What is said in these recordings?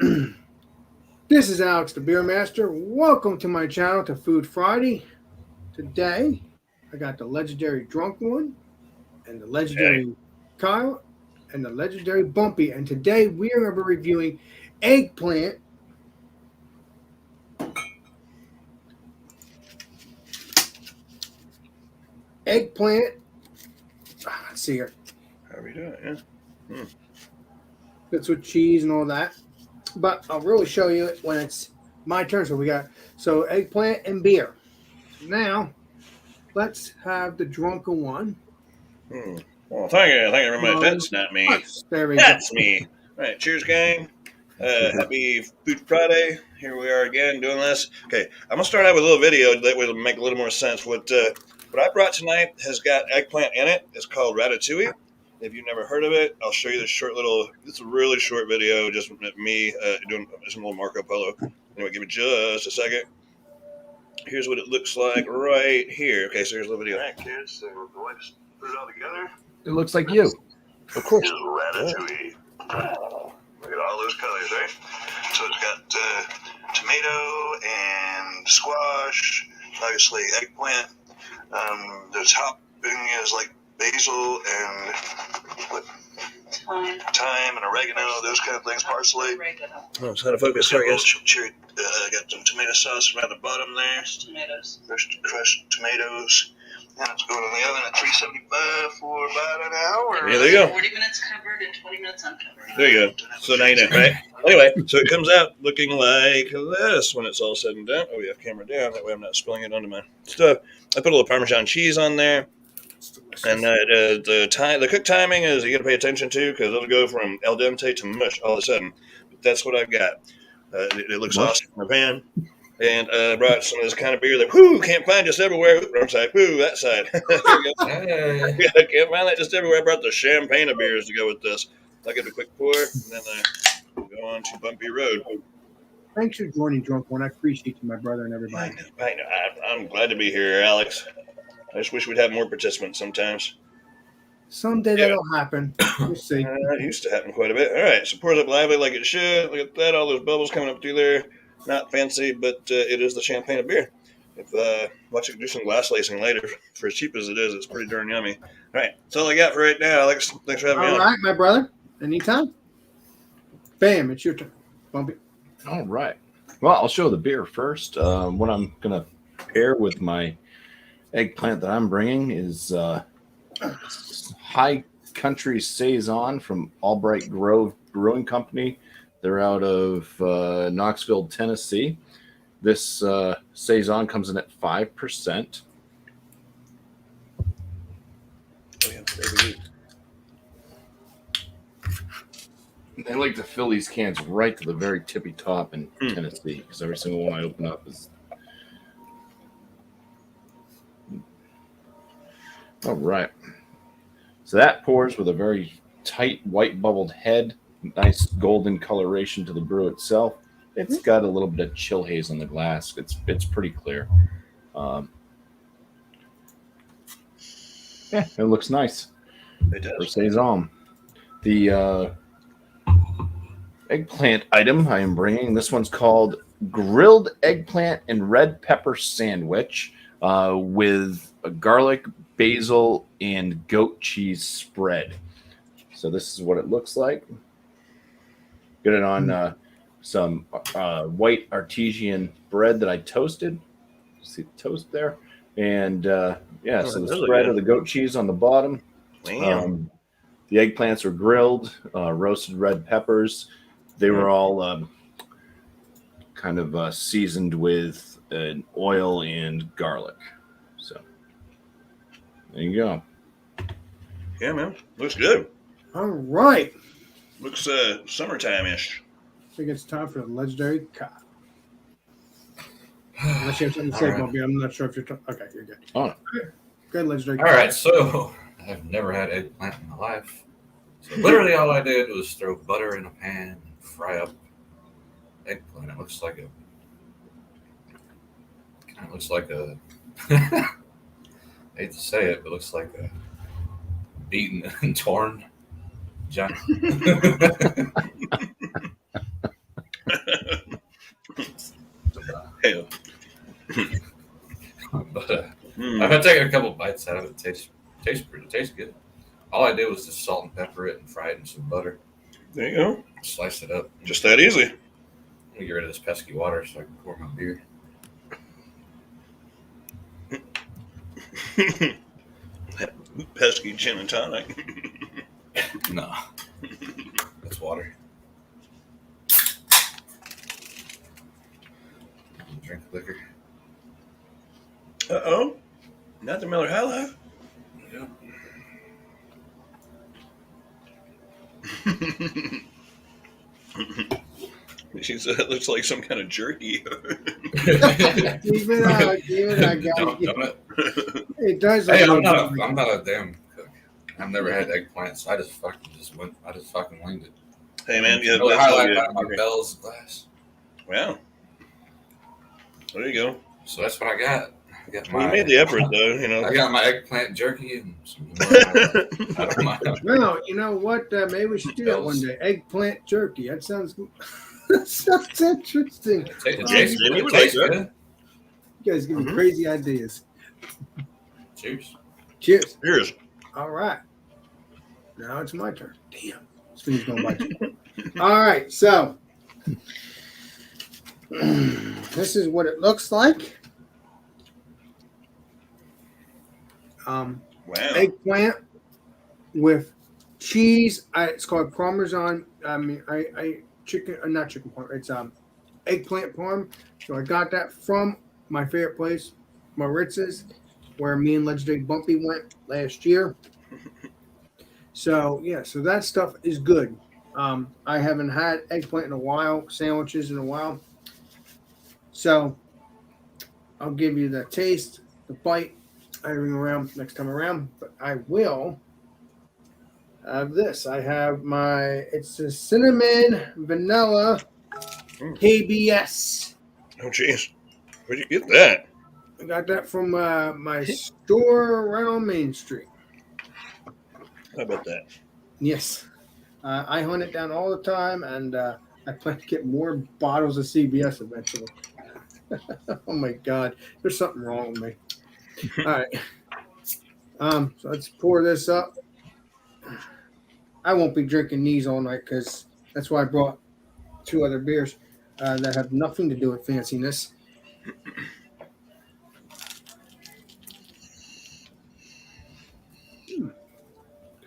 This is Alex, the Beer Master. Welcome to my channel, to Food Friday. Today, I got the legendary Drunk One, and the legendary Kyle, and the legendary Bumpy. And today, we are going to be reviewing Eggplant. Eggplant. Let's see here. How are we doing? Yeah. It's with cheese and all that. But I'll really show you it when it's my turn. So we got eggplant and beer. Now, let's have the Drunken One. Well, thank you very much. That's not me. That's me. All right, cheers, gang. Happy Food Friday. Here we are again doing this. Okay, I'm gonna start out with a little video that will make a little more sense. What I brought tonight has got eggplant in it. It's called ratatouille. If you've never heard of it, I'll show you this short little. It's a really short video, just me doing some little Marco Polo. Anyway, give me just a second. Here's what it looks like right here. Okay, so here's the video. All right, kids. So the way to put it all together. It looks like you. Of course. Is ratatouille. Look at all those colors, right? So it's got tomato and squash, obviously eggplant. The topping is like basil and thyme and oregano, those kind of things, parsley. Oh, it's out of focus. Sorry, guys. Got some tomato sauce around the bottom there. Crushed tomatoes. And it's going in the oven at 375 for about an hour. Yeah, there you go. 40 minutes covered and 20 minutes uncovered. There you go. So now you know, right? Anyway, so it comes out looking like this when it's all said and done. Oh, we have camera down. That way I'm not spilling it onto my stuff. I put a little Parmesan cheese on there. And the cook timing is you got to pay attention to because it'll go from al dente to mush all of a sudden. But that's what I've got. It looks awesome in the pan. And brought some of this kind of beer that, can't find just everywhere. Wrong side, that side. I can't find that just everywhere. I brought the champagne of beers to go with this. I'll give it a quick pour, and then go on to Bumpy Road. Thanks for joining, Drunk One. I appreciate you, my brother, and everybody. I know. I'm glad to be here, Alex. I just wish we'd have more participants sometimes. Someday that'll happen. We'll see. It used to happen quite a bit. All right, so pours up lively like it should. Look at that, all those bubbles coming up through there. Not fancy, but it is the champagne of beer. If watch it do some glass lacing later, for as cheap as it is, it's pretty darn yummy. All right, that's all I got for right now, Alex. Thanks for having me on. All right, my brother. Anytime. Bam, it's your turn. Bumpy. All right. Well, I'll show the beer first. What I'm going to pair with my eggplant that I'm bringing is High Country Saison from Albright Grove Brewing Company. They're out of Knoxville, Tennessee. This Saison comes in at 5%. They like to fill these cans right to the very tippy top in Tennessee because every single one I open up is. All right. So that pours with a very tight white bubbled head. Nice golden coloration to the brew itself. It's got a little bit of chill haze on the glass. It's pretty clear. Yeah, it looks nice. It does. For Saison. The eggplant item I am bringing, this one's called Grilled Eggplant and Red Pepper Sandwich with a garlic, basil, and goat cheese spread. So this is what it looks like. Get it on some white artesian bread that I toasted. See the toast there? And so the spread of the goat cheese on the bottom. The eggplants are grilled, roasted red peppers. They were all kind of seasoned with oil and garlic. So there you go. Yeah, man. Looks good. All right. Looks summertime-ish. I think it's time for the legendary Kyle. Unless you have something to say, Bumpy. I'm not sure if you're okay, you're good. Oh, no. Good, legendary All right, so I've never had eggplant in my life. So literally all I did was throw butter in a pan and fry up eggplant. It looks like a I hate to say it, but it looks like a beaten and torn giant. I've taken a couple bites out of it. It tastes good. All I did was just salt and pepper it and fry it in some butter. There you go. Slice it up. Just that easy. Let me get rid of this pesky water so I can pour my beer. That pesky gin and tonic. No. That's water. Drink liquor. Uh-oh. Not the Miller High Life. Yeah. She said it looks like some kind of jerky. Keep it out, guys. Don't it? It does. Hey, look I'm like- not a damn cook. I've never had eggplant, so I just fucking winged it. Hey, man. Yeah, Another that's all highlight good. by my Bell's glass. Wow. There you go. So that's what I got. I got Well, you made the effort, though. You know. I got my eggplant jerky and some more. I don't mind. Well, you know what? Maybe we should do that one day. Eggplant jerky. That sounds that sounds interesting. It Jamie would like tastes that. good. You guys give me Mhm. crazy ideas. Cheers. Cheers. Here's. All right. Now it's my turn. Damn. This thing's going by too. All right. So this is what it looks like. Wow. Eggplant with cheese. It's called Parmesan. Chicken, not chicken parm. It's eggplant parm. So I got that from my favorite place, Maritz's, where me and Legendary Bumpy went last year. So yeah, so that stuff is good. I haven't had eggplant in a while, sandwiches in a while. So I'll give you the taste, the bite, everything around next time around. But I will have this. I have it's a cinnamon vanilla KBS. Oh, jeez. Where'd you get that? I got that from my store right on Main Street. How about that? Yes. I hunt it down all the time, and I plan to get more bottles of CBS eventually. Oh, my God. There's something wrong with me. All right. So let's pour this up. I won't be drinking these all night because that's why I brought 2 other beers that have nothing to do with fanciness.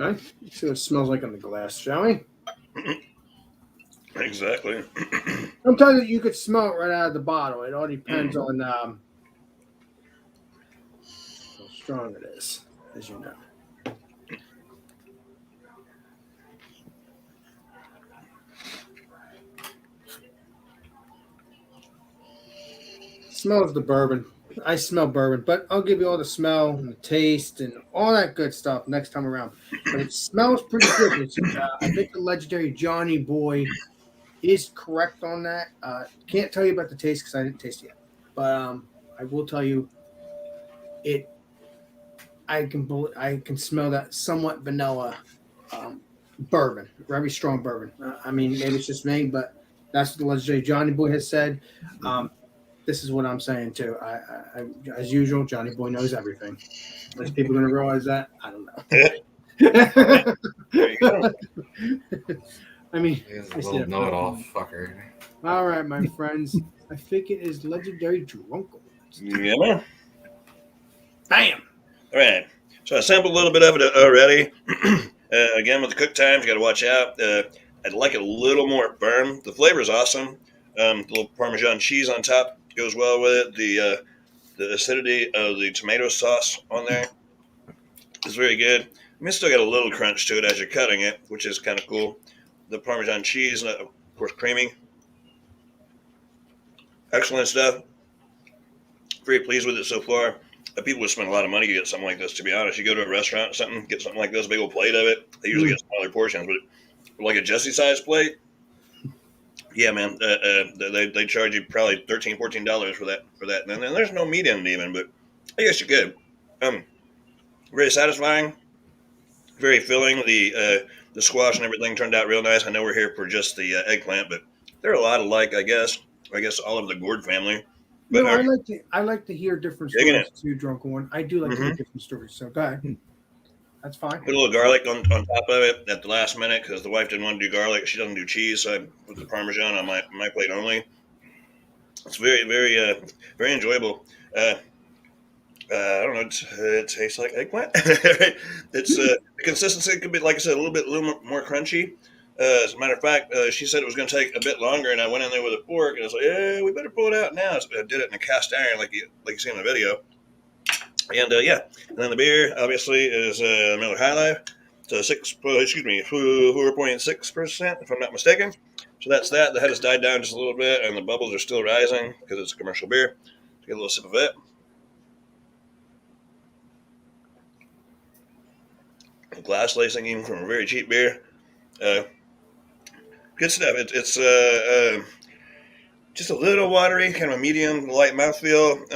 Okay, let's see what it smells like on the glass, shall we? Exactly. Sometimes you could smell it right out of the bottle. It all depends on how strong it is, as you know. Smells the bourbon. I smell bourbon, but I'll give you all the smell and the taste and all that good stuff next time around. But it smells pretty good. I think the legendary Johnny Boy is correct on that. Can't tell you about the taste because I didn't taste it yet, but I will tell you it. I can smell that somewhat vanilla bourbon, very strong bourbon. I mean, maybe it's just me, but that's what the legendary Johnny Boy has said. This is what I'm saying too. I as usual, Johnny Boy knows everything. Is people going to realize that? I don't know. There you go. I mean, He's a I see little it. know-it-all fucker. All right, my friends. I think it is legendary Drunkle. Yeah. Bam. All right. So I sampled a little bit of it already. Again, with the cook times, you got to watch out. I'd like it a little more burn. The flavor is awesome. The little Parmesan cheese on top goes well with it. The acidity of the tomato sauce on there is very good. I mean, it's still got a little crunch to it as you're cutting it, which is kind of cool. The Parmesan cheese, of course, creamy. Excellent stuff. Very pleased with it so far. People would spend a lot of money to get something like this, to be honest. You go to a restaurant or something, get something like this, a big old plate of it. They usually get smaller portions, but like a Jesse-sized plate, yeah, man, they charge you probably $13, $14 for that. And then there's no meat in it even, but I guess you could. Very satisfying, very filling. The squash and everything turned out real nice. I know we're here for just the eggplant, but they're a lot alike, I guess. I guess all of the gourd family. But No, I like to hear different Digging stories too, Drunken One. I do like to hear Mhm. different stories. So go ahead. That's fine. put a little garlic on top of it at the last minute because the wife didn't want to do garlic. She doesn't do cheese, so I put the Parmesan on my plate only. It's very enjoyable. I don't know. It tastes like eggplant. It's the consistency could be, like I said, a little more crunchy. As a matter of fact, she said it was going to take a bit longer, and I went in there with a fork, and I was like, "Yeah, we better pull it out now." So I did it in a cast iron, like you see in the video. And and then the beer obviously is Miller High Life. It's 4.6%, if I'm not mistaken. So that's that. The head has died down just a little bit, and the bubbles are still rising because it's a commercial beer. Get a little sip of it. Glass lacing, even from a very cheap beer. Uh, Good stuff. It's just a little watery, kind of a medium light mouthfeel.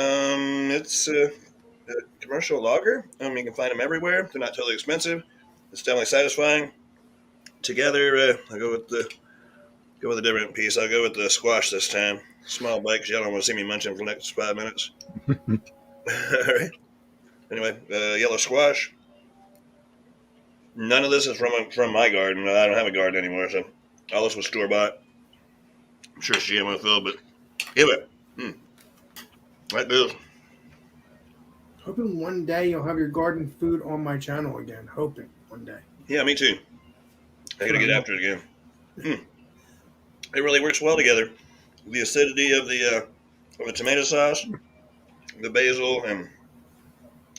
It's a commercial lager. You can find them everywhere. They're not totally expensive. It's definitely satisfying. Together, I go with a different piece. I'll go with the squash this time. Small bite because y'all don't want to see me munching for the next 5 minutes. All right. Anyway, yellow squash. None of this is from my garden. I don't have a garden anymore, so all this was store bought. I'm sure it's GMO filled, but anyway, that goes. Hoping one day you'll have your garden food on my channel again. Hoping one day. Yeah, me too. I got to get after it again. It really works well together. The acidity of the tomato sauce, the basil, and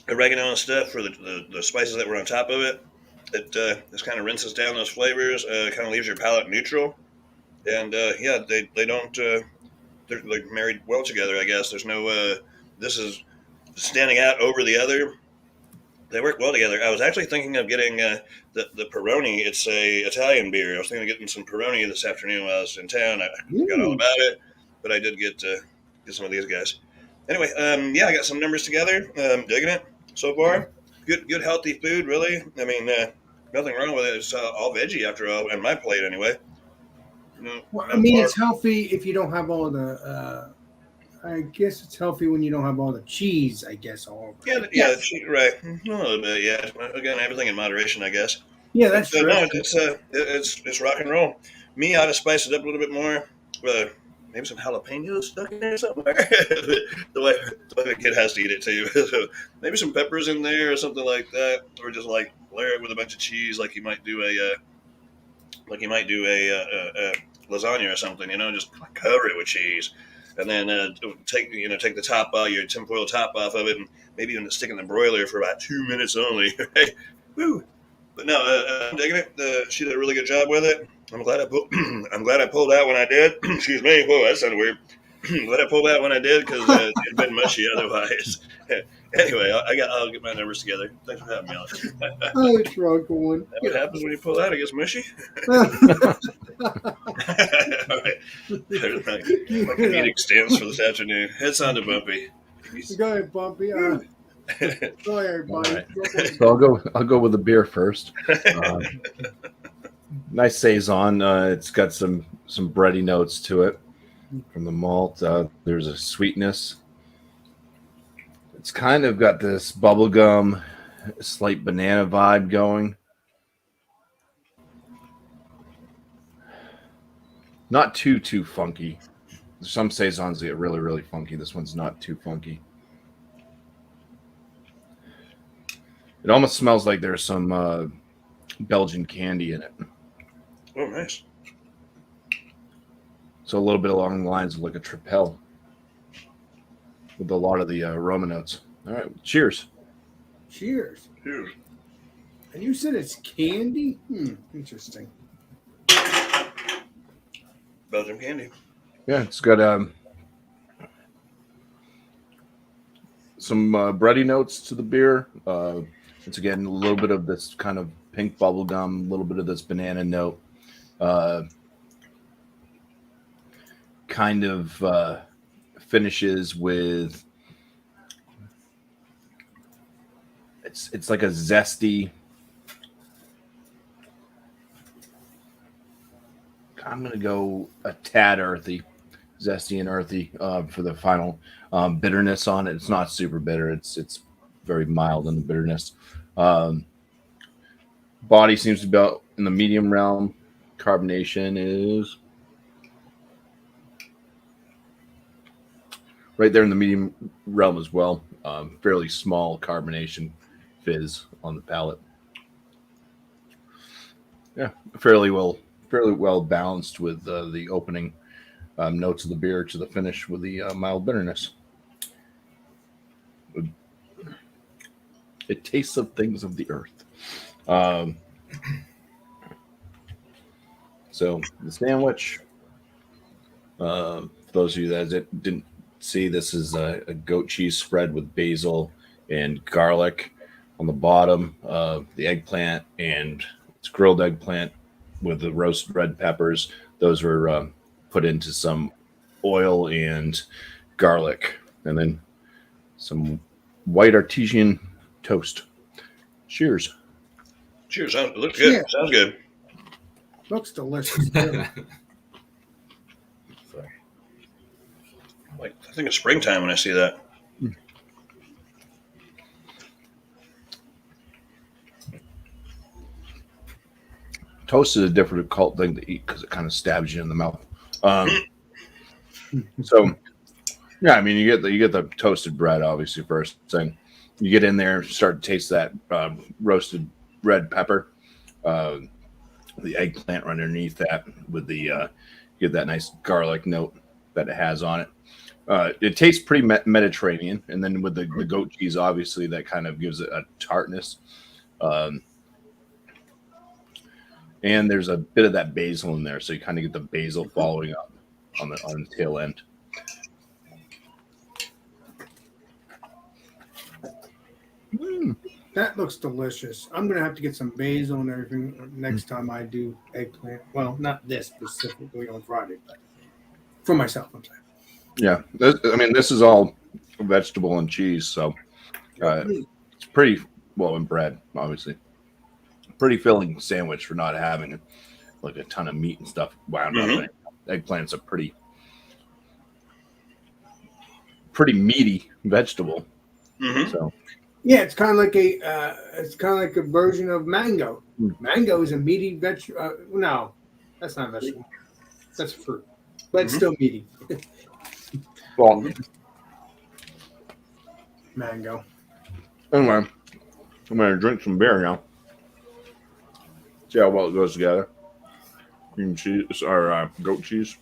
oregano and stuff for the spices that were on top of it. It just kind of rinses down those flavors. Kind of leaves your palate neutral. And they don't. They're like married well together. I guess there's no. This is standing out over the other. They work well together. I was actually thinking of getting the Peroni. It's a Italian beer. I was thinking of getting some Peroni this afternoon while I was in town. I forgot all about it, but I did get some of these guys. Anyway, I got some numbers together. Digging it so far. Good healthy food. Really. I mean, nothing wrong with it. It's all veggie after all, and my plate anyway. Well, I mean, it's healthy if you don't have all the. I guess it's healthy when you don't have all the cheese. I guess all. Yeah, right. A little bit, yeah. Again, everything in moderation, I guess. Yeah, that's true. No, it's rock and roll. Me, I ought to spice it up a little bit more. Maybe some jalapenos stuck in there somewhere. the way the kid has to eat it too. So maybe some peppers in there or something like that, or just like layer it with a bunch of cheese, like you might do a lasagna or something. Just cover it with cheese. And then take the top your tinfoil top off of it, and maybe even stick it in the broiler for about 2 minutes only. Right? Woo! But no, I'm digging it. She did a really good job with it. I'm glad I pulled out when I did. Excuse me. Whoa, that sounded weird. Glad I pulled out when I did because it'd been mushy otherwise. Anyway, I'll get my numbers together. Thanks for having me on. Oh, Drunken One. What happens when you pull out? It gets mushy. All right. My comedic stance for this afternoon. It's on to Bumpy. Go ahead, Bumpy. Go ahead, buddy. Right. So I'll go with the beer first. Nice saison. It's got some bready notes to it from the malt. There's a sweetness. It's kind of got this bubblegum, slight banana vibe going. Not too funky. Some saisons get really, really funky. This one's not too funky. It almost smells like there's some Belgian candy in it. Oh, nice. So a little bit along the lines of like a Tripel with a lot of the aroma notes. All right, cheers. Cheers. Cheers. And you said it's candy? Interesting. Belgian candy. Yeah, it's got some bready notes to the beer. It's again a little bit of this kind of pink bubble gum, a little bit of this banana note. Kind of finishes with it's like a zesty. I'm gonna go a tad earthy. zesty and earthy for the final bitterness on it. It's not super bitter. It's very mild in the bitterness. Um, Body seems to be about in the medium realm. Carbonation is right there in the medium realm as well. Fairly small carbonation fizz on the palate. Yeah, fairly well balanced with the opening notes of the beer to the finish with the mild bitterness. It tastes of things of the earth. Um, so the sandwich, for those of you that didn't see, this is a goat cheese spread with basil and garlic on the bottom, the eggplant, and it's grilled eggplant with the roast red peppers. Those were put into some oil and garlic, and then some white artesian toast. Cheers. Cheers. Looks good. Yeah. Sounds good. Looks delicious too. Sorry. Like I think it's springtime when I see that. Toast is a difficult thing to eat because it kind of stabs you in the mouth. So, yeah, I mean, you get the toasted bread obviously first thing. You get in there, start to taste that roasted red pepper, the eggplant right underneath that with the get that nice garlic note that it has on it. It tastes pretty Mediterranean, and then with the goat cheese, obviously that kind of gives it a tartness. Um, and there's a bit of that basil in there, so you kind of get the basil following up on the tail end. That looks delicious. I'm gonna have to get some basil and everything next time I do eggplant. Well, not this specifically on Friday, but for myself, I'm saying. Yeah, this is all vegetable and cheese, so it's pretty well, and bread, obviously. Pretty filling sandwich for not having like a ton of meat and stuff wound up in it. Eggplant's a pretty meaty vegetable. Mm-hmm. So Yeah, it's kind of like a version of mango. Mango is a meaty vegetable. No, that's not a vegetable. That's fruit, but it's still meaty. well, Mango. anyway, I'm gonna drink some beer now. See how well it goes together. Cream cheese or goat cheese.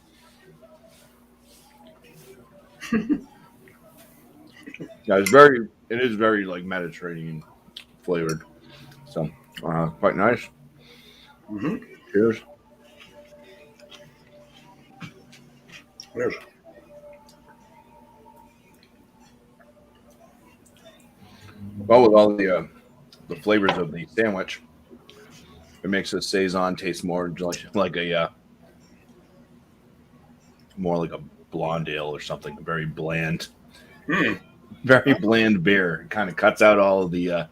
Yeah, it is very like Mediterranean flavored. So quite nice. Mm-hmm. Cheers. Cheers. Well, with all the flavors of the sandwich, it makes the saison taste more like a more like a blonde ale or something. Very bland, very bland beer. It kind of cuts out all of the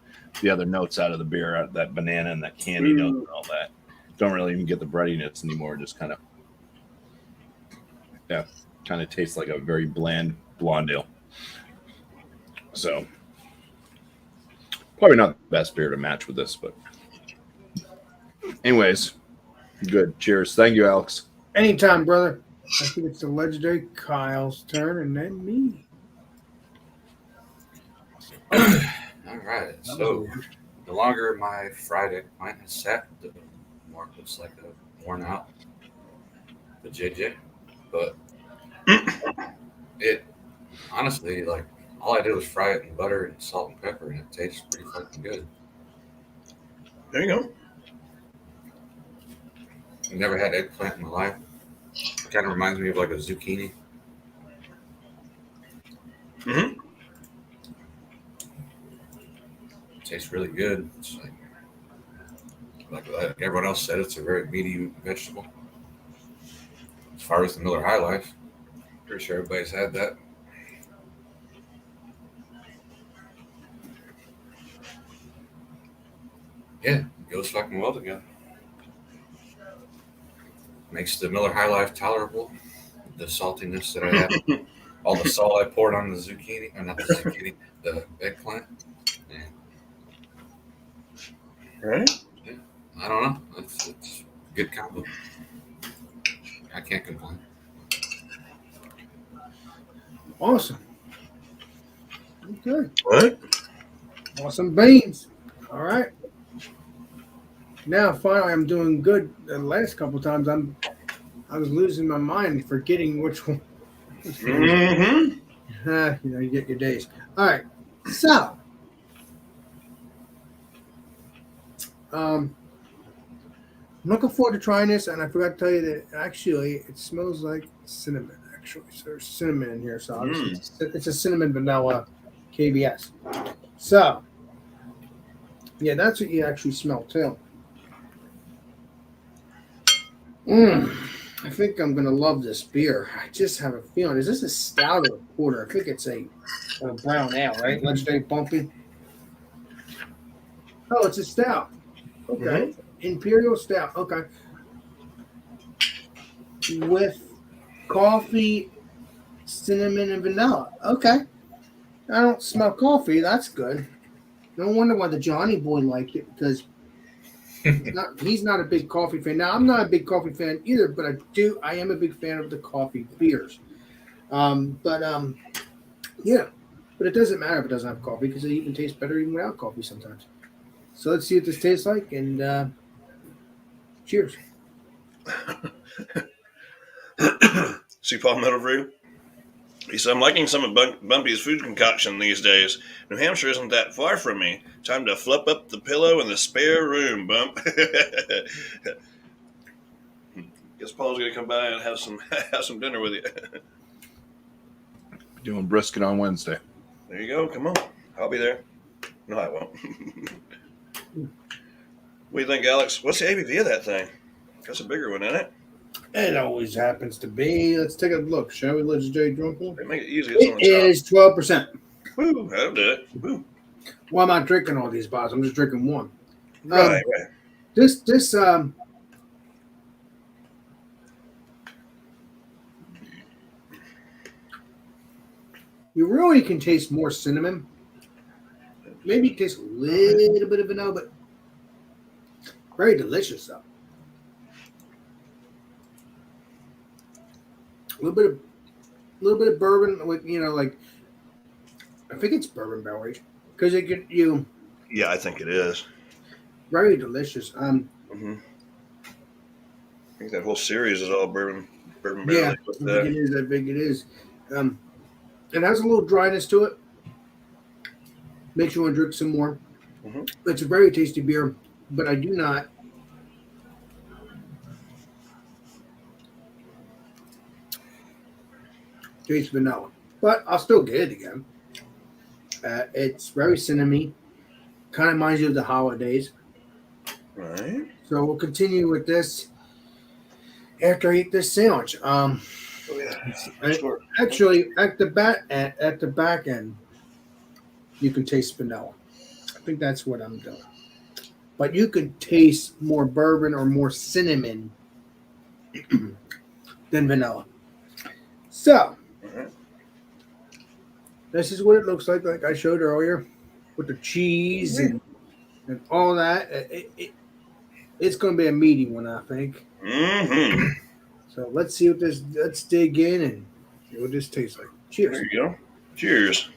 other notes out of the beer, that banana and that candy note and all that. Don't really even get the breadiness anymore. Just kind of tastes like a very bland blonde ale. So probably not the best beer to match with this, but anyways, good. Cheers. Thank you, Alex. Anytime, brother. I think it's the legendary Kyle's turn, and then me. All right. So the longer my fried eggplant has sat, the more it looks like a worn out the JJ. But it honestly, like, all I did was fry it in butter and salt and pepper, and it tastes pretty fucking good. There you go. I've never had eggplant in my life. It kind of reminds me of like a zucchini. Mm-hmm. It tastes really good. It's like everyone else said, it's a very meaty vegetable. As far as the Miller High Life, pretty sure everybody's had that. Yeah, it goes fucking well together. Makes the Miller High Life tolerable. the saltiness that I had, all the salt I poured on the zucchini, or not the zucchini, the eggplant. Yeah, Right? I don't know. It's a good combo. I can't complain. Awesome. Okay. What? Awesome beans. All right. Now finally I'm doing good. The last couple times I was losing my mind, forgetting which one. Mm-hmm. You get your days. All right. So, I'm looking forward to trying this, and I forgot to tell you that actually it smells like cinnamon. Actually, so there's cinnamon in here. So obviously it's a cinnamon vanilla KBS. So, yeah, that's what you actually smell too. I think I'm gonna love this beer. I just have a feeling. Is this a stout or a porter? I think it's a brown ale, right? Legendary Bumpy. Oh, it's a stout. Okay. Imperial stout. Okay. With coffee, cinnamon, and vanilla. Okay. I don't smell coffee. That's good. No wonder why the Johnny boy liked it, because he's not a big coffee fan. Now, I'm not a big coffee fan either, but I am a big fan of the coffee beers. Yeah. But it doesn't matter if it doesn't have coffee, because it even tastes better even without coffee sometimes. So let's see what this tastes like, and cheers. See Paul Middlebrew? He said, I'm liking some of Bumpy's food concoction these days. New Hampshire isn't that far from me. Time to flip up the pillow in the spare room, Bump. Guess Paul's going to come by and have some dinner with you. Doing brisket on Wednesday. There you go. Come on. I'll be there. No, I won't. What do you think, Alex? What's the ABV of that thing? That's a bigger one, isn't it? It always happens to be. Let's take a look, shall we, Legendary Drunken? They make it easy. It's on It the is 12%. top. Woo, that'll do it. Woo. Well, I'm not drinking all these bottles. I'm just drinking one. Right. This you really can taste more cinnamon. Maybe it tastes a little bit of vanilla, but very delicious though. A little bit of bourbon with like I think it's bourbon barrel aged because it get you. Yeah, I think it is. Very delicious. I think that whole series is all bourbon barrel. Yeah, I think it is. It has a little dryness to it. Makes you want to drink some more. It's a very tasty beer, but I do not taste vanilla. But I'll still get it again. It's very cinnamon-y. Kind of reminds you of the holidays. Right. So we'll continue with this after I eat this sandwich. Sure. Actually, at the back end, you can taste vanilla. I think that's what I'm doing. But you could taste more bourbon or more cinnamon than vanilla. So, this is what it looks like I showed earlier, with the cheese and all that. It's going to be a meaty one, I think. So let's see what let's dig in and see what this tastes like. Cheers. There you go. Cheers.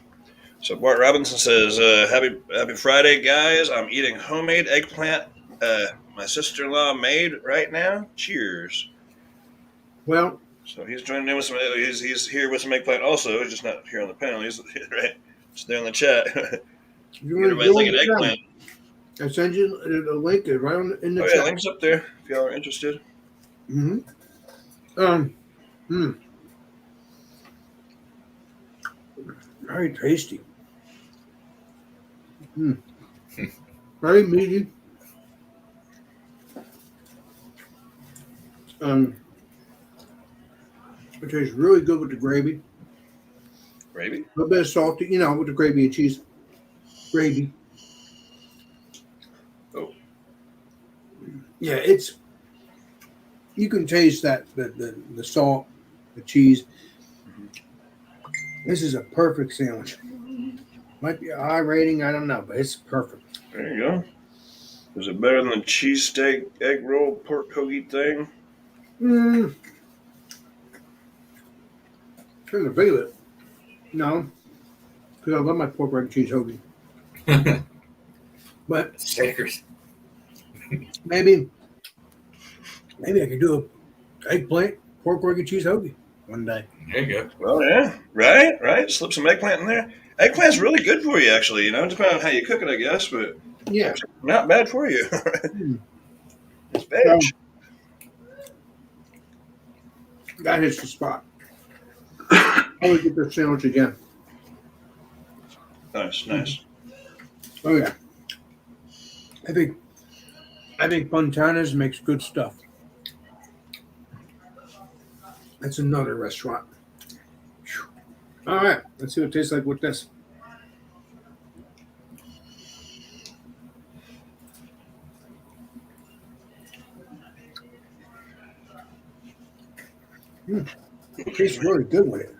So Bart Robinson says, happy Friday, guys. I'm eating homemade eggplant my sister-in-law made right now. Cheers. Well, so he's joining in with some. He's here with some eggplant also. He's just not here on the panel. He's right. Just there in the chat. Everybody's thinking eggplant. I send you the link right in the chat. Yeah, link's up there if y'all are interested. Very tasty. Very meaty. It tastes really good with the gravy. Gravy? A little bit of salty, with the gravy and cheese. Gravy. Oh. Yeah, you can taste that the salt the cheese. This is a perfect sandwich. Might be a high rating, I don't know, but it's perfect. There you go. Is it better than the cheesesteak, egg roll, pork hoagie thing? Mm, couldn't agree with it. No, because I love my pork and cheese hoagie. But Shakers. maybe I could do a eggplant pork and cheese hoagie one day. There you go. Well, yeah, right. Slip some eggplant in there. Eggplant's really good for you, actually. Depending on how you cook it, I guess, but Yeah. not bad for you. Mm. It's veg. So, that hits the spot. I would get this sandwich again. Nice. Oh yeah. I think Fontana's makes good stuff. That's another restaurant. Whew. All right, let's see what it tastes like with this. It tastes really good with it.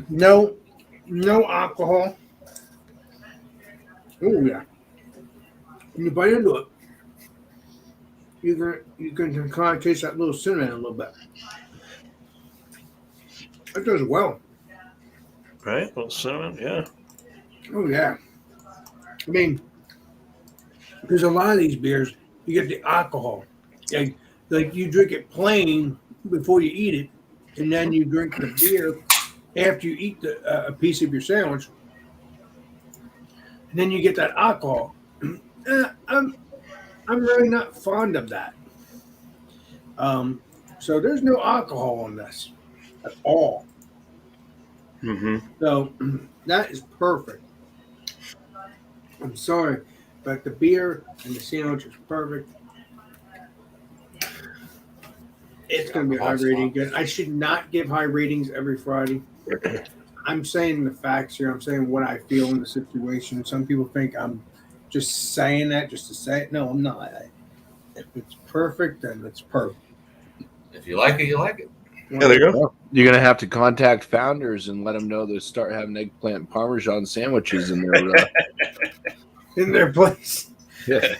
No alcohol. Oh yeah. When you bite into it, you can kind of taste that little cinnamon a little bit. It does well. Right? A little cinnamon, yeah. Oh yeah. I mean, there's a lot of these beers. You get the alcohol, like you drink it plain before you eat it, and then you drink the beer after you eat a piece of your sandwich, and then you get that alcohol. I'm really not fond of that. So there's no alcohol on this at all. Mm-hmm. So that is perfect. I'm sorry, but the beer and the sandwich is perfect. It's going to be a high rating again. I should not give high ratings every Friday. I'm saying the facts here. I'm saying what I feel in the situation. Some people think I'm just saying that just to say it. No, I'm not. If it's perfect, then it's perfect. If you like it, you like it. Yeah, there you go. You're gonna have to contact Founders and let them know to start having eggplant Parmesan sandwiches in their. In their place. Yeah.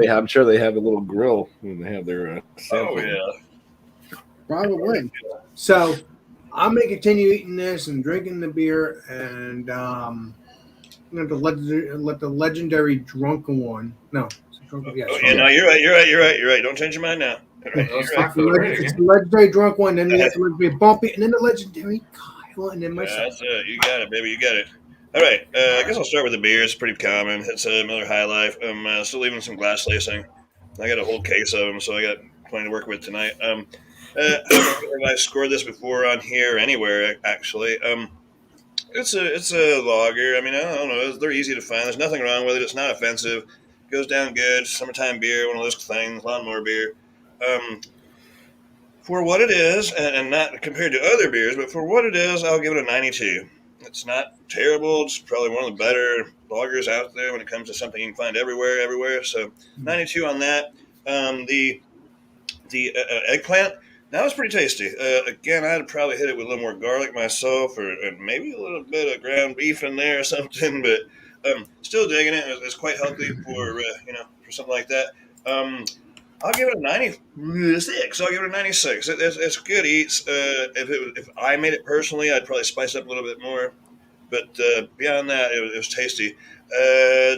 I'm sure they have a little grill when they have their. Oh, sandwich. yeah. Probably. So I'm going to continue eating this and drinking the beer, and I'm going to let the legendary Drunkinone. No. Yes, Oh, yeah, no, you're right. Don't change your mind now. Right, Well, it's you're right. time for the rating. it's the legendary drunk one, then we got the legendary bumpy, and then the legendary Kyle, and then myself. That's it. You got it, baby. You got it. All right. I guess I'll start with the beer. It's pretty common. It's a Miller High Life. I'm still leaving some glass lacing. I got a whole case of them, so I got plenty to work with tonight. I don't know if I scored this before on here or anywhere, actually. It's a lager. I mean, I don't know. They're easy to find. There's nothing wrong with it. It's not offensive. Goes down good. Summertime beer, one of those things. Lawnmower beer. For what it is, and not compared to other beers, but for what it is, I'll give it a 92. It's not terrible. It's probably one of the better lagers out there when it comes to something you can find everywhere. So 92 on that. The eggplant, that was pretty tasty. Again, I'd probably hit it with a little more garlic myself, and maybe a little bit of ground beef in there or something. But still digging it. It's quite healthy for for something like that. I'll give it a 96. I'll give it a 96. It's good eats. If I made it personally, I'd probably spice up a little bit more. But beyond that, it was tasty.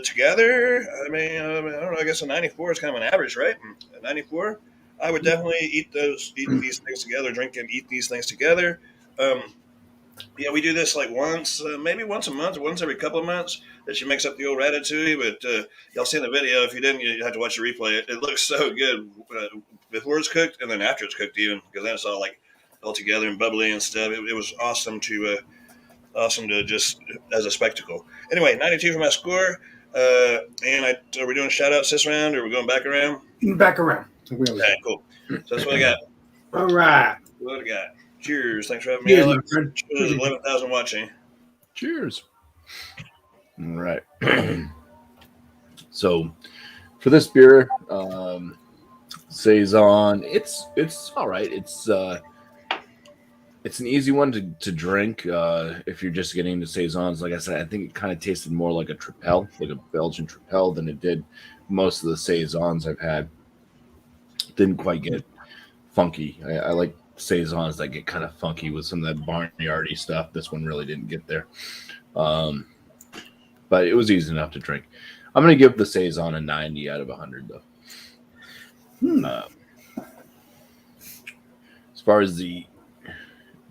Together, I mean, I don't know. I guess a 94 is kind of an average, right? A 94. I would definitely eat these things together, drink and eat these things together. Um, yeah, we do this like maybe once a month, or once every couple of months. That she makes up the old ratatouille. But y'all seen the video. If you didn't, you have to watch the replay. It looks so good before it's cooked, and then after it's cooked, even because then it's all together and bubbly and stuff. It was awesome to just as a spectacle. Anyway, 92 for my score. And are we doing shout outs this round, or are we going back around? Back around. Okay, cool. So that's what I got. All right. What I got. Cheers. Thanks for having me, Cheers, Alex. my friend. Cheers, 11,000 watching. Cheers. All right. So for this beer, Saison. It's all right. It's an easy one to drink if you're just getting into saisons. Like I said, I think it kind of tasted more like a Tripel, like a Belgian Tripel, than it did most of the saisons I've had. Didn't quite get funky. I like saisons that get kind of funky with some of that barnyardy stuff. This one really didn't get there, um, but it was easy enough to drink. I'm going to give the saison a 90 out of 100, though. As far as the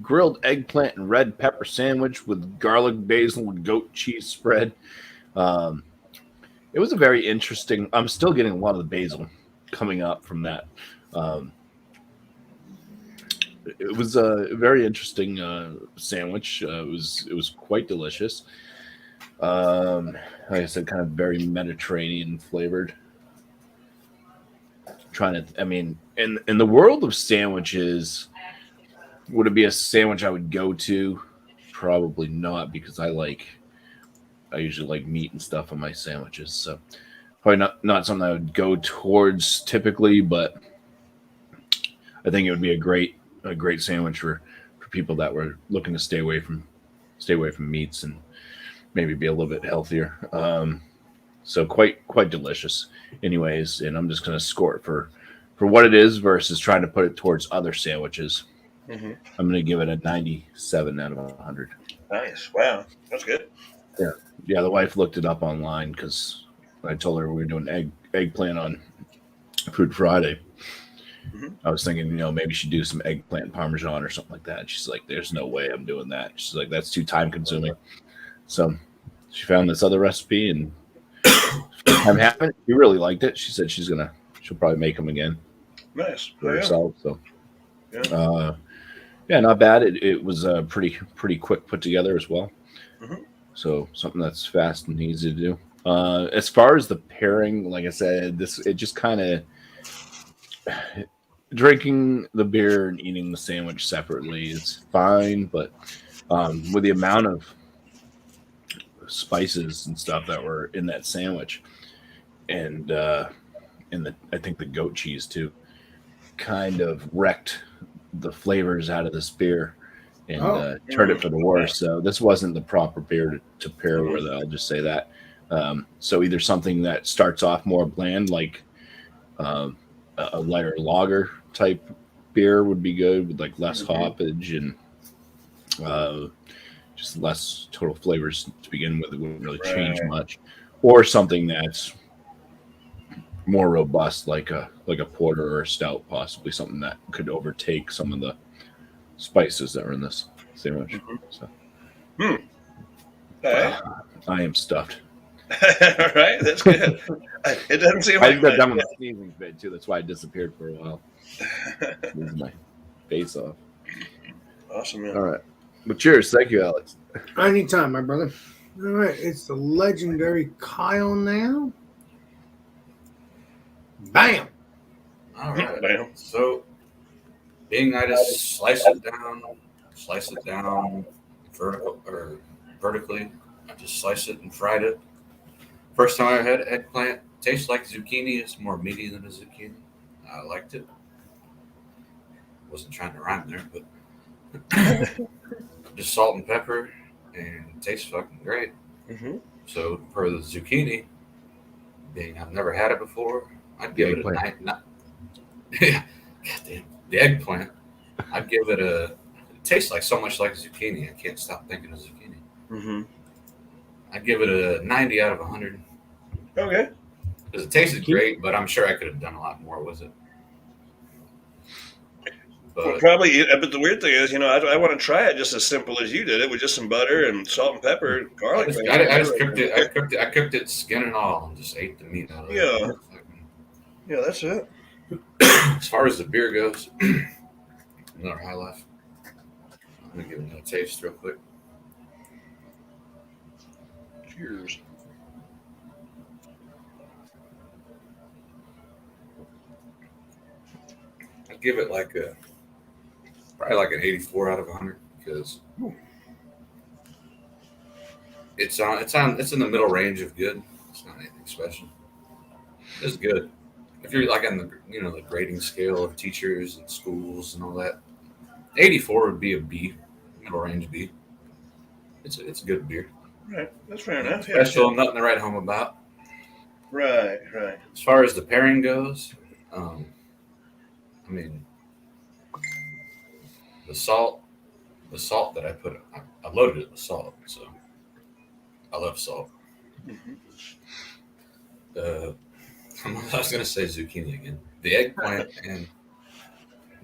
grilled eggplant and red pepper sandwich with garlic, basil, and goat cheese spread, it was a very interesting. I'm still getting a lot of the basil coming up from that. It was a very interesting sandwich. It was quite delicious. Like I said, kind of very Mediterranean flavored. Trying to, I mean, in the world of sandwiches, would it be a sandwich I would go to? Probably not, because I usually like meat and stuff on my sandwiches. So probably not something I would go towards typically, but I think it would be a great sandwich for people that were looking to stay away from meats and maybe be a little bit healthier. So quite delicious, anyways. And I'm just gonna score it for what it is versus trying to put it towards other sandwiches. Mm-hmm. I'm gonna give it a 97 out of 100. Nice. Wow, that's good. Yeah. The wife looked it up online because I told her we were doing eggplant on Food Friday. Mm-hmm. I was thinking, maybe she'd do some eggplant parmesan or something like that. And she's like, "There's no way I'm doing that." She's like, "That's too time consuming." So she found this other recipe, and I'm happy. She really liked it. She said she'll probably make them again Nice. for Yeah. herself. So, Yeah. yeah, not bad. It was pretty quick put together as well. Mm-hmm. So something that's fast and easy to do. As far as the pairing, like I said, it just kind of drinking the beer and eating the sandwich separately is fine, but with the amount of spices and stuff that were in that sandwich, and I think the goat cheese too, kind of wrecked the flavors out of this beer and turned it for the worse. So this wasn't the proper beer to pair with. I'll just say that. So either something that starts off more bland, like a lighter lager type beer would be good with like less hoppage and just less total flavors to begin with. It wouldn't really change much. Or something that's more robust, like a porter or a stout, possibly something that could overtake some of the spices that are in this sandwich. Mm-hmm. So, All right. I am stuffed. All right, that's good. It doesn't seem I like got done with the sneezing bit too. That's why I disappeared for a while. Losing my face off. Awesome, man. All right. But cheers. Thank you, Alex. Anytime, my brother. All right, it's the legendary Kyle now. Bam! All right. Bam. So, being I just slice it down vertically. I just sliced it and fried it. First time I had eggplant, tastes like zucchini. It's more meaty than a zucchini. I liked it. Wasn't trying to rhyme there, but just salt and pepper, and it tastes fucking great. Mm-hmm. So for the zucchini, being I've never had it before, I'd give it a 9. Goddamn, the eggplant. I'd give it a. It tastes like so much like zucchini. I can't stop thinking of zucchini. Mm-hmm. I'd give it a 90 out of 100. Okay. Because it tasted great, but I'm sure I could have done a lot more with it. But Probably, but the weird thing is, I want to try it just as simple as you did it, with just some butter and salt and pepper, and garlic. I just cooked it. I cooked it skin and all, and just ate the meat out of it. Yeah. Yeah, that's it. As far as the beer goes, another high life. I'm gonna give it another taste real quick. Cheers. I'd give it probably like an 84 out of 100 because it's in the middle range of good. It's not anything special. It's good. if you're like on the the grading scale of teachers and schools and all that, 84 would be a B, middle range B. It's a good beer. Right. That's fair enough. Yeah. Special, nothing to write home about. Right. As far as the pairing goes, I mean, the salt that I put, I loaded it with salt, so I love salt. Mm-hmm. I was gonna say zucchini again. The eggplant and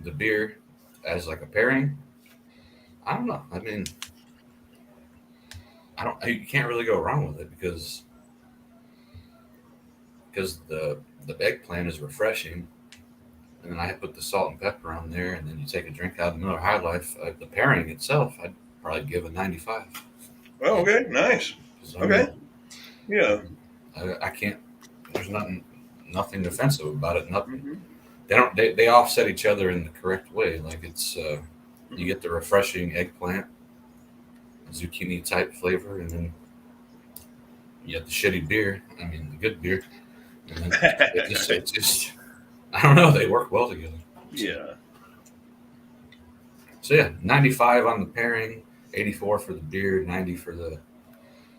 the beer as like a pairing. I don't know. I mean, you can't really go wrong with it because the eggplant is refreshing, and then I put the salt and pepper on there, and then you take a drink out of Miller High Life. The pairing itself, I'd probably give a 95. Oh, okay. Nice. 'Cause, Okay. Yeah. I can't. There's nothing offensive about it. Nothing. Mm-hmm. They offset each other in the correct way. Like it's you get the refreshing eggplant, zucchini type flavor, and then you get the shitty beer. I mean, the good beer. And then it just I don't know. They work well together. Yeah. So yeah, 95 on the pairing, 84 for the beer, 90 for the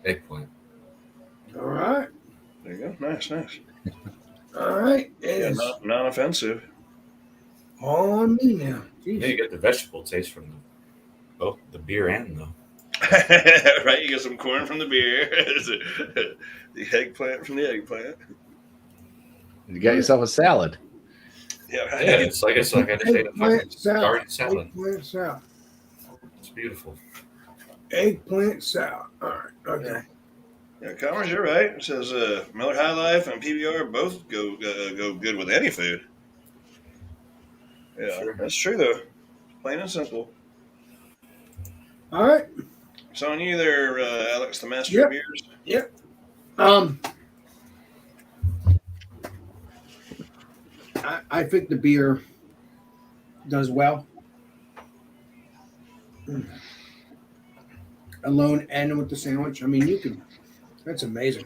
eggplant. All right. There you go. Nice. All right. Yeah. It's Non-offensive. all on me now. Then Jeez. you get the vegetable taste from both the beer and the. Right. You get some corn from the beer. The eggplant from the eggplant. You got yourself a salad. Yeah. Right. Yeah, it's like I just ate a fucking Eggplant salad. garden salad. Eggplant salad. It's beautiful. Eggplant salad. All right. Okay. Yeah, Commerce, you're right. It says Miller High Life and PBR both go good with any food. Yeah, Sure. that's true though. Plain and simple. All right. So on you there, Alex, the master Yep. of beers. Yep. I think the beer does well. Alone and with the sandwich. I mean, you can. That's amazing.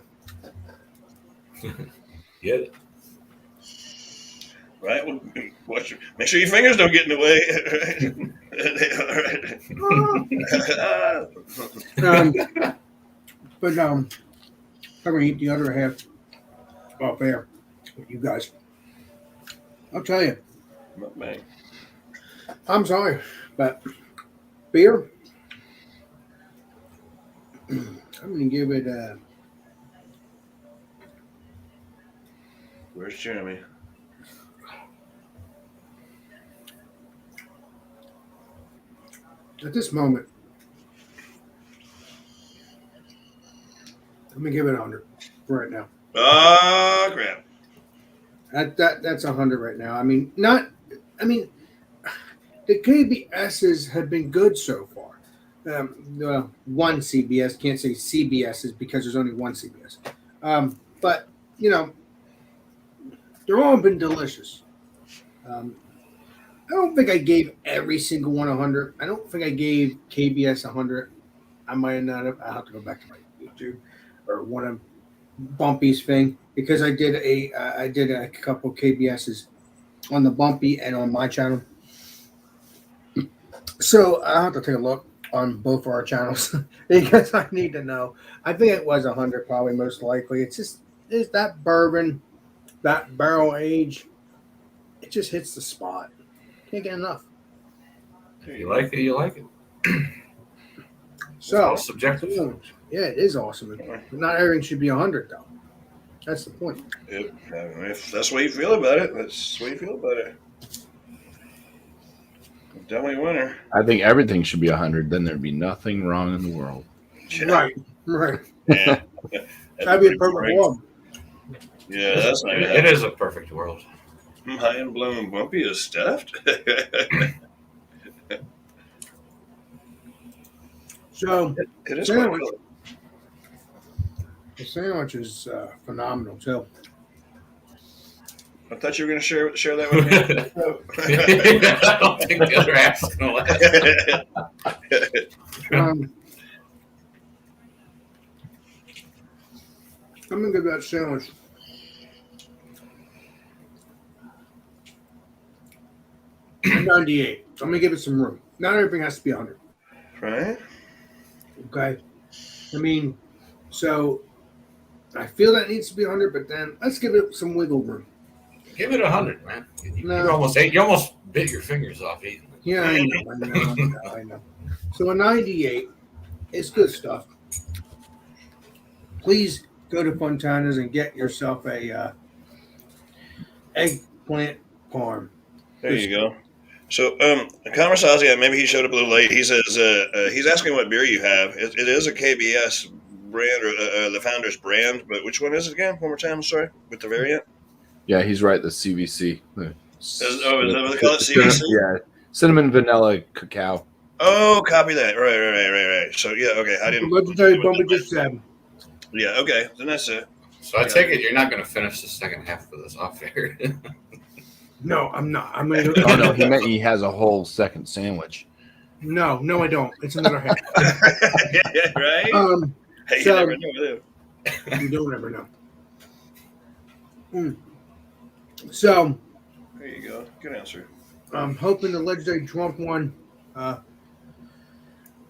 Get it? Right. Well, make sure your fingers don't get in the way. But I'm gonna eat the other half off air with you guys. I'll tell you. Not bad. I'm sorry, but beer. I'm gonna give it a. Where's Jeremy? At this moment, I'm gonna give it 100 right now. Oh crap! That's 100 right now. I mean, not. I mean, the KBSs have been good so far. One CBS, can't say CBSs because there's only one CBS. But they're all been delicious. I don't think I gave every single one 100. I don't think I gave KBS 100. I might not have. I'll have to go back to my YouTube or one of Bumpy's thing because I did a couple KBSs on the Bumpy and on my channel. So I'll have to take a look on both of our channels because I need to know. I think it was 100 probably most likely. It's that bourbon, that barrel age. It just hits the spot. Can't get enough. If you like it, you like it. It's So all subjective. yeah, it is awesome. But not everything should be 100 though. That's the point. If that's the way you feel about it, that's the way you feel about it. Definitely a winner. I think everything should be 100. Then there'd be nothing wrong in the world. Right. Yeah. That'd be a perfect world. Yeah, that's not It is a perfect world. Mind blown. Bumpy is stuffed. So It is Sandwich. quite the sandwich is phenomenal too. I thought you were going to share that with me. I don't think the other half's gonna like. I'm gonna give that sandwich 98. So I'm gonna give it some room. Not everything has to be 100. Right? Okay. I mean, so I feel that needs to be 100, but then let's give it some wiggle room. Give it 100, man. No. You almost bit your fingers off eating it. Yeah, I know. So a 98 is good stuff. Please go to Fontana's and get yourself a eggplant parm. There you go. So, Conversazia, maybe he showed up a little late. He says he's asking what beer you have. It is a KBS brand, or the founder's brand, but which one is it again? One more time, sorry, with the variant. Yeah, he's right. The CVC. Is that what they call it? CBC? Yeah, cinnamon vanilla cacao. Oh, copy that. Right. So, yeah, okay. I didn't. Legendary Bumper just said. Yeah, okay. Then that's it. So I take it you're not going to finish the second half of this off air. No, I'm not. I'm gonna. Oh no, he meant he has a whole second sandwich. No, I don't. It's another half. Yeah, right? Hey, so- you never know, do you? You don't ever know. So There you go. Good answer. I'm hoping the legendary drunk one.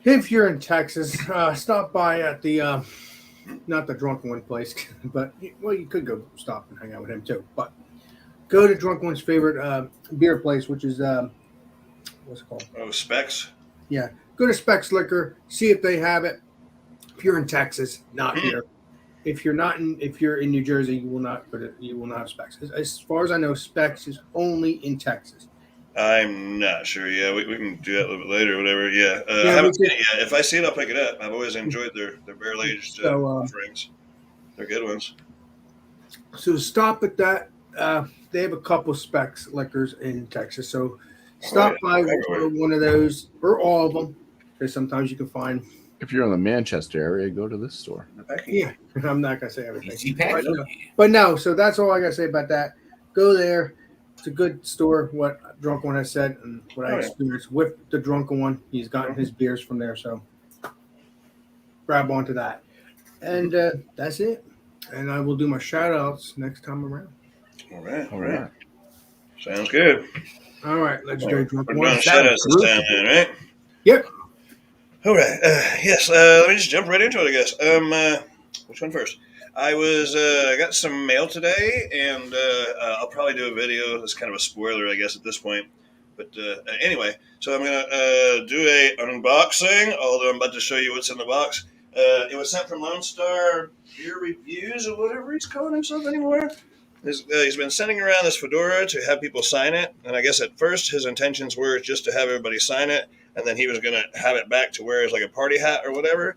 If you're in Texas, stop by at the not the drunken one place, but well, you could go stop and hang out with him too. But go to drunk one's favorite beer place, which is what's it called? Oh, Specs? Yeah, go to Specs Liquor, see if they have it. If you're in Texas, not here. If you're in New Jersey, you will not have Specs. As far as I know, Specs is only in Texas. I'm not sure. Yeah, we can do that a little bit later or whatever. Yeah. I Yeah, haven't seen it yet. If I see it, I'll pick it up. I've always enjoyed their barrel-aged offerings. They're good ones. So stop at that. They have a couple Specs liquors in Texas. So stop by one of those or all of them, because sometimes you can find. If you're in the Manchester area, go to this store. Yeah, I'm not gonna say everything. Easy pack. But no, so that's all I gotta say about that. Go there. It's a good store. What Drunken One has said and what I experienced with the Drunken One. He's gotten his beers from there, so grab onto that. And that's it. And I will do my shout outs next time around. All right. Sounds good. All right, legendary Drunken We're One. doing shout outs this time, then, right? Yep. All right. Yes. Let me just jump right into it, I guess. Which one first? I got some mail today, and I'll probably do a video. That's kind of a spoiler, I guess, at this point. But anyway, so I'm gonna do a unboxing. Although I'm about to show you what's in the box. It was sent from Lone Star Beer Reviews or whatever he's calling himself anymore. He's been sending around this fedora to have people sign it, and I guess at first his intentions were just to have everybody sign it, and then he was going to have it back to where it's like a party hat or whatever.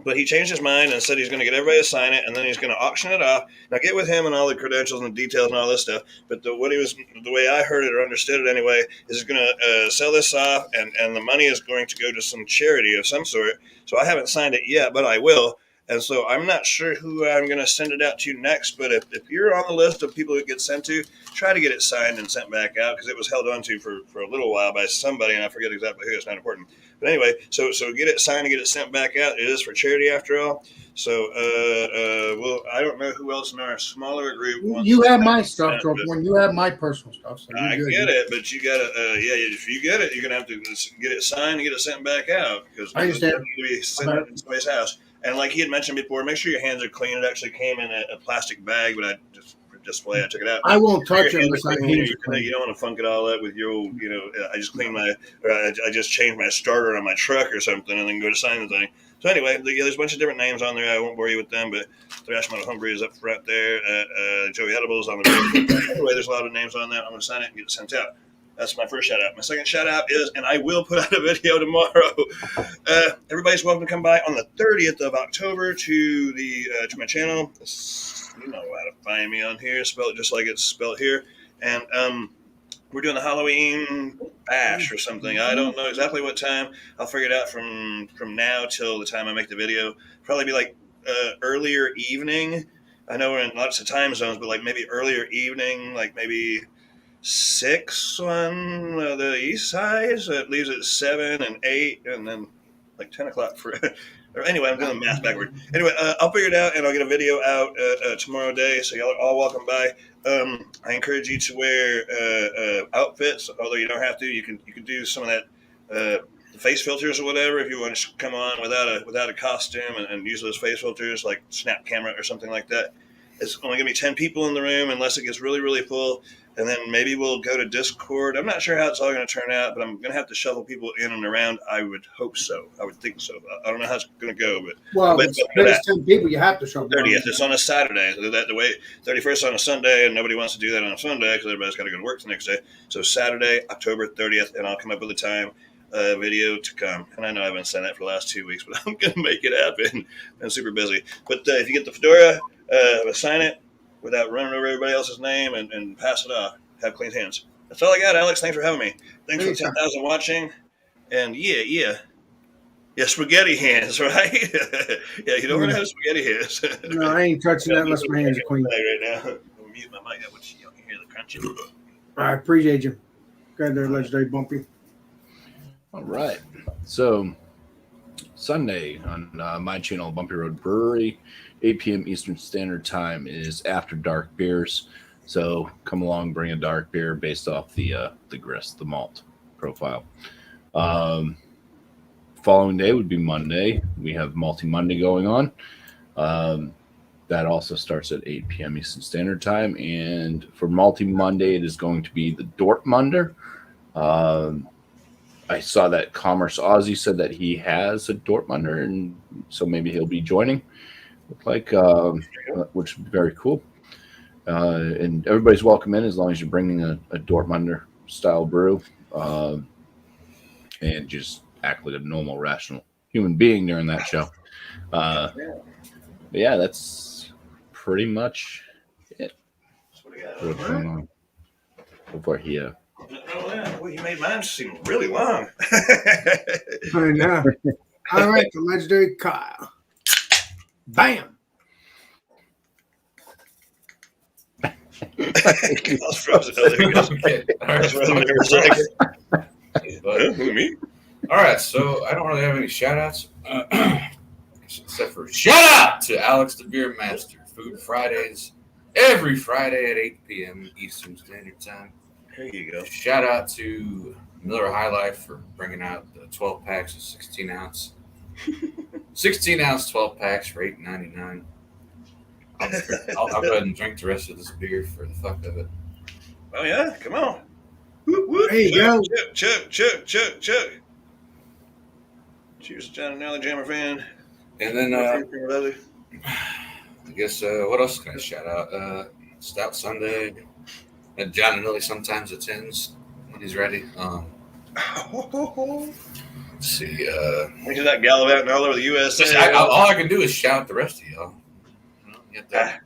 But he changed his mind and said he's going to get everybody to sign it, and then he's going to auction it off. Now, get with him and all the credentials and details and all this stuff. But the way I heard it or understood it anyway, is he's going to sell this off, and the money is going to go to some charity of some sort. So I haven't signed it yet, but I will. And so I'm not sure who I'm going to send it out to next, but if you're on the list of people it gets sent to, try to get it signed and sent back out, because it was held on to for a little while by somebody, and I forget exactly who. It's not important. But anyway, so get it signed and get it sent back out. It is for charity after all. So, well, I don't know who else in our smaller group wants You to have my send stuff, it, Drunken One. You have my personal stuff. So I get it, but you got to, if you get it, you're going to have to get it signed and get it sent back out, because I understand. it's going to be sent in somebody's house. And like he had mentioned before, make sure your hands are clean. It actually came in a plastic bag, but I just for display, I took it out. I won't touch Your it hands unless are I clean. hands are clean. You don't want to funk it all up with your old, I just cleaned I just changed my starter on my truck or something, and then go to sign the thing. So anyway, there's a bunch of different names on there. I won't bore you with them, but Thrash Metal Homebrew is up front there. Joey Edibles on the back. Anyway, there's a lot of names on that. I'm going to sign it and get it sent out. That's my first shout out. My second shout out is, and I will put out a video tomorrow. Everybody's welcome to come by on the 30th of October to my channel. You know how to find me on here. Spell it just like it's spelled here. And we're doing the Halloween bash or something. I don't know exactly what time. I'll figure it out from now till the time I make the video. Probably be like earlier evening. I know we're in lots of time zones, but like maybe earlier evening, like maybe 6 on the east side, so it leaves at 7 and 8, and then like 10 o'clock for. Or anyway, I'm doing the math backward. Anyway, I'll figure it out, and I'll get a video out tomorrow day, so y'all are all welcome by. I encourage you to wear outfits, although you don't have to. You can do some of that the face filters or whatever if you want to come on without a costume and use those face filters like Snap Camera or something like that. It's only going to be 10 people in the room unless it gets really, really full. And then maybe we'll go to Discord. I'm not sure how it's all going to turn out, but I'm going to have to shuffle people in and around. I would hope so. I would think so. I don't know how it's going to go, but Well, if it's 10 people, you have to show 30th. It's on a Saturday. So the way 31st on a Sunday, and nobody wants to do that on a Sunday because everybody's got to go to work the next day. So Saturday, October 30th, and I'll come up with a time video to come. And I know I've been saying that for the last 2 weeks, but I'm going to make it happen. I'm super busy. But if you get the fedora, sign it without running over everybody else's name and pass it off. Have clean hands. That's all I got, Alex. Thanks for having me. Thanks for 10,000 watching. And yeah, spaghetti hands, right? Yeah, you don't want to have spaghetti hands. No, I ain't touching that unless my hands are clean. Right now, I'm mute my mic. You can hear the crunching. I appreciate you. Got there, legendary Bumpy. All right. So Sunday on my channel, Bumpy Road Brewery, 8 p.m. Eastern Standard Time is After Dark Beers. So come along, bring a dark beer based off the grist, the malt profile. Following day would be Monday. We have Malty Monday going on. That also starts at 8 p.m. Eastern Standard Time. And for Malty Monday, it is going to be the Dortmunder. I saw that Commerce Aussie said that he has a Dortmunder, and so maybe he'll be joining. Look like, which would be very cool. And everybody's welcome in as long as you're bringing a Dortmunder style brew, and just act like a normal, rational human being during that show. But yeah, that's pretty much it. What's going on before he? Well, you made mine seem really long. I know. All right, the legendary Kyle. Bam. Kyle's frozen. Who, me? All right, so I don't really have any shout outs except for shout out to Alex the Beer Master. Food Fridays every Friday at 8 p.m. Eastern Standard Time. There you go. Shout out to Miller High Life for bringing out the 12 packs of 16 ounce. 16 ounce 12 packs for $8.99. I'll go ahead and drink the rest of this beer for the fuck of it. Oh, yeah? Come on. Whoop, whoop. There you go. Chug. Cheers, John and Nelly Jammer fan. And then, I guess, what else can I shout out? Stout Sunday. John and Nelly sometimes attends when he's ready. Let's see. We did that gallivanting all over the U.S. All I can do is shout out the rest of y'all. Get that.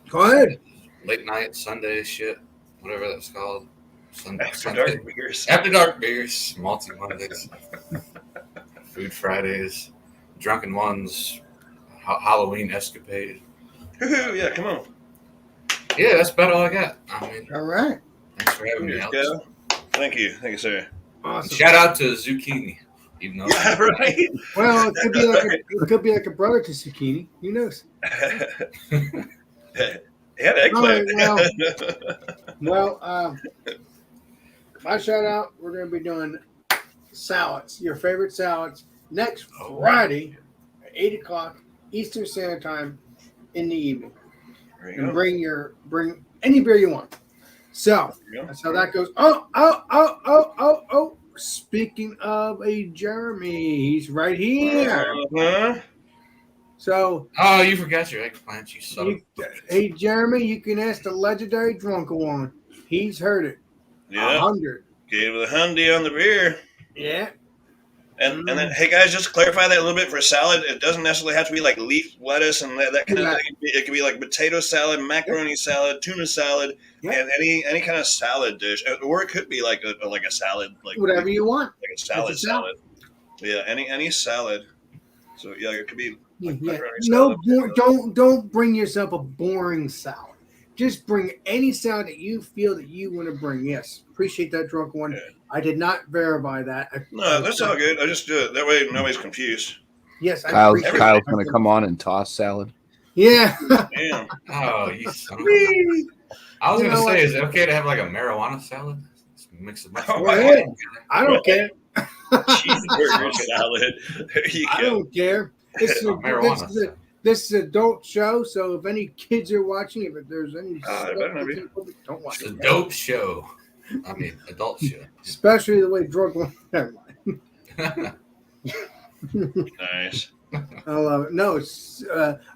Go ahead. Late night Sunday shit, whatever that's called. After Dark Beers. After Dark Beers, Malty Mondays, Food Fridays, Drunken Ones, Halloween Escapade. Yeah, come on. Yeah, that's about all I got. I mean, All right. thanks for having me, Alex. Thank you, sir. Awesome. Shout out to Zucchini, even though Yeah, right. Well, it could be like a brother to Zucchini. Who knows? Yeah, eggplant. Well, my shout out, we're going to be doing salads, your favorite salads, next Friday at 8 o'clock Eastern Standard Time in the evening. And bring any beer you want. So that's how that goes. Oh. Speaking of a Jeremy, he's right here. So you forgot your eggplant, you son of a hey Jeremy, you can ask the legendary Drunkinone. He's heard it. Yeah. 100. Gave the hundy on the beer. Yeah. And then, hey guys, just to clarify that a little bit for salad, it doesn't necessarily have to be like leaf lettuce and that kind of thing. It could be like potato salad, macaroni salad, tuna salad, and any kind of salad dish, or it could be like a salad, like whatever you want, like a salad. Yeah, any salad. So yeah, it could be. Like no, don't bring yourself a boring salad. Just bring any salad that you feel that you want to bring. Yes, appreciate that, Drunk One. Yeah. I did not verify that. No, that's all good. I just do it. That way nobody's confused. Yes. Kyle's going to come on and toss salad. Yeah. Damn. Oh, you son of a... I was You going to know say, what? is it okay to have like a marijuana salad? Just mix a bunch of Oh, Go my ahead. marijuana together. I don't care. Cheeseburger salad. There you I go. don't care. This is A marijuana salad. this is an adult show, so if any kids are watching, if there's any It stuff better not that's be. inappropriate, don't watch It's a it. dope show. I mean, adult show. Especially the way drunk one. Never mind. Nice. I love it. No, it's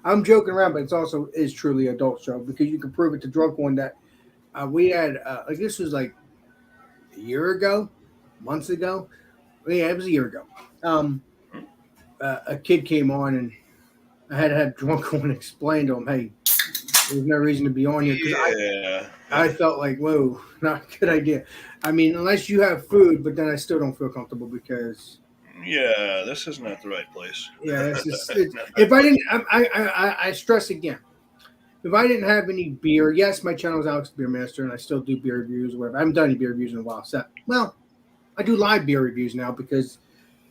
I'm joking around, but it's also is truly adult show because you can prove it to drunk one that we had like this was like a year ago, months ago. Yeah, it was a year ago. A kid came on and I had to have drunk one explain to him, hey, there's no reason to be on here because Yeah. I felt like, whoa, not a good idea. I mean, unless you have food, but then I still don't feel comfortable because Yeah, this is not the right place. yeah, it's just if I didn't, I stress again. If I didn't have any beer, yes, my channel is Alex Beer Master, and I still do beer reviews or whatever. I haven't done any beer reviews in a while. So, well, I do live beer reviews now because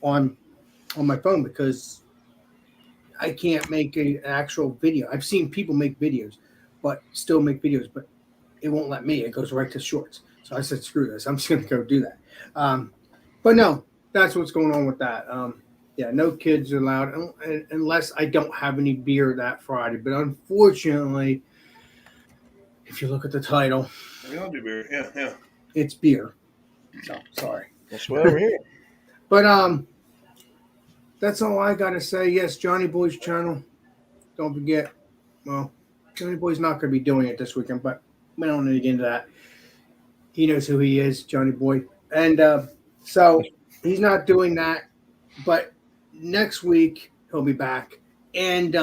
on my phone because I can't make an actual video. I've seen people make videos, but still make videos, but it won't let me. It goes right to shorts. So I said, screw this. I'm just going to go do that. But no, that's what's going on with that. Yeah, no kids are allowed unless I don't have any beer that Friday. But unfortunately, if you look at the title, We all do beer. Yeah. it's beer. So sorry. That's why we're here. But that's all I gotta say. Yes, Johnny Boy's channel. Don't forget. Well, Johnny Boy's not gonna be doing it this weekend, but we don't need to get into that. He knows who he is, Johnny Boy, and so he's not doing that. But next week he'll be back, and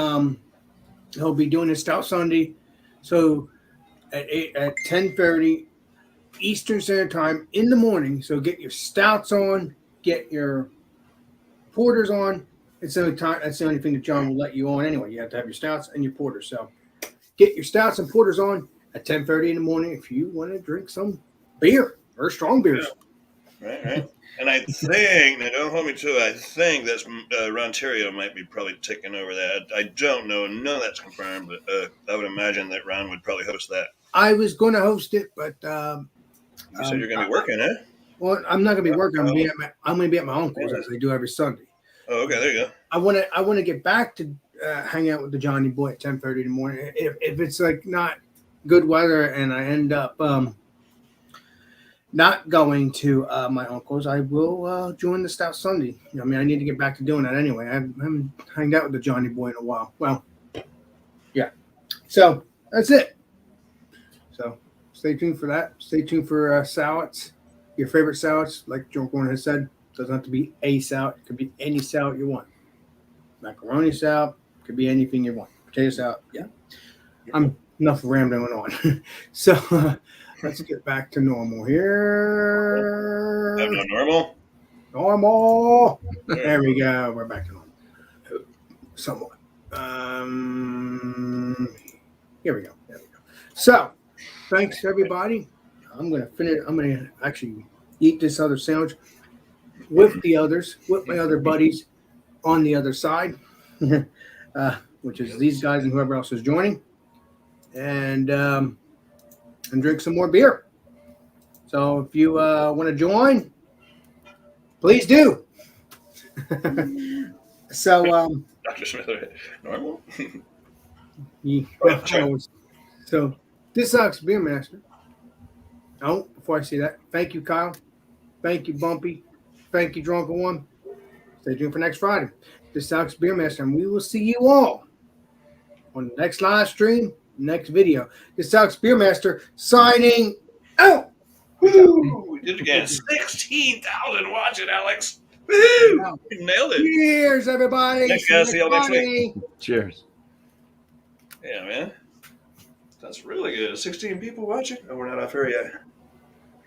he'll be doing his Stout Sunday. So at 10:30 Eastern Standard Time in the morning. So get your stouts on, get your porters on. It's the only time. That's the only thing that John will let you on anyway. You have to have your stouts and your porters. So get your stouts and porters on at 10:30 in the morning if you want to drink some beer or strong beers. Right. And I think, now don't hold me to it, I think that's Rontario might be probably taking over that. I don't know. None of that's confirmed, but I would imagine that Ron would probably host that. I was going to host it, but You said you're going to be working, huh? well, I'm not going to be working. I'm going to be at my uncle's as I do every Sunday. Oh, okay. There you go. I want to get back to hang out with the Johnny Boy at 10:30 in the morning. If it's like not good weather and I end up not going to my uncle's, I will join the Stout Sunday. I mean, I need to get back to doing that anyway. I haven't hanged out with the Johnny Boy in a while. Well, yeah. So that's it. So stay tuned for that. Stay tuned for salads. Your favorite salads, like Joe Corn has said, doesn't have to be a salad. It could be any salad you want. Macaroni salad, could be anything you want. Potato salad, yeah. I'm enough rambling on. So let's get back to normal here. No normal? Normal. There we go. We're back to normal. Somewhat. Here we go. So, thanks everybody. I'm gonna finish. I'm gonna actually eat this other sandwich with the others, with my other buddies on the other side, which is these guys and whoever else is joining, and drink some more beer. So if you want to join, please do. So Dr. Smith, normal? So this sucks, Beer Master. Oh, before I say that, thank you, Kyle. Thank you, Bumpy. Thank you, Drunken One. Stay tuned for next Friday. This sucks, Beer Master, and we will see you all on the next live stream, next video. This sucks, Beer Master, signing out. Woo! We did it again. 16,000 watching, Alex. Woo! Wow. We nailed it. Cheers, everybody. Thanks, guys. See y'all next week. Cheers. Yeah, man. That's really good. 16 people watching? Oh, we're not off air yet.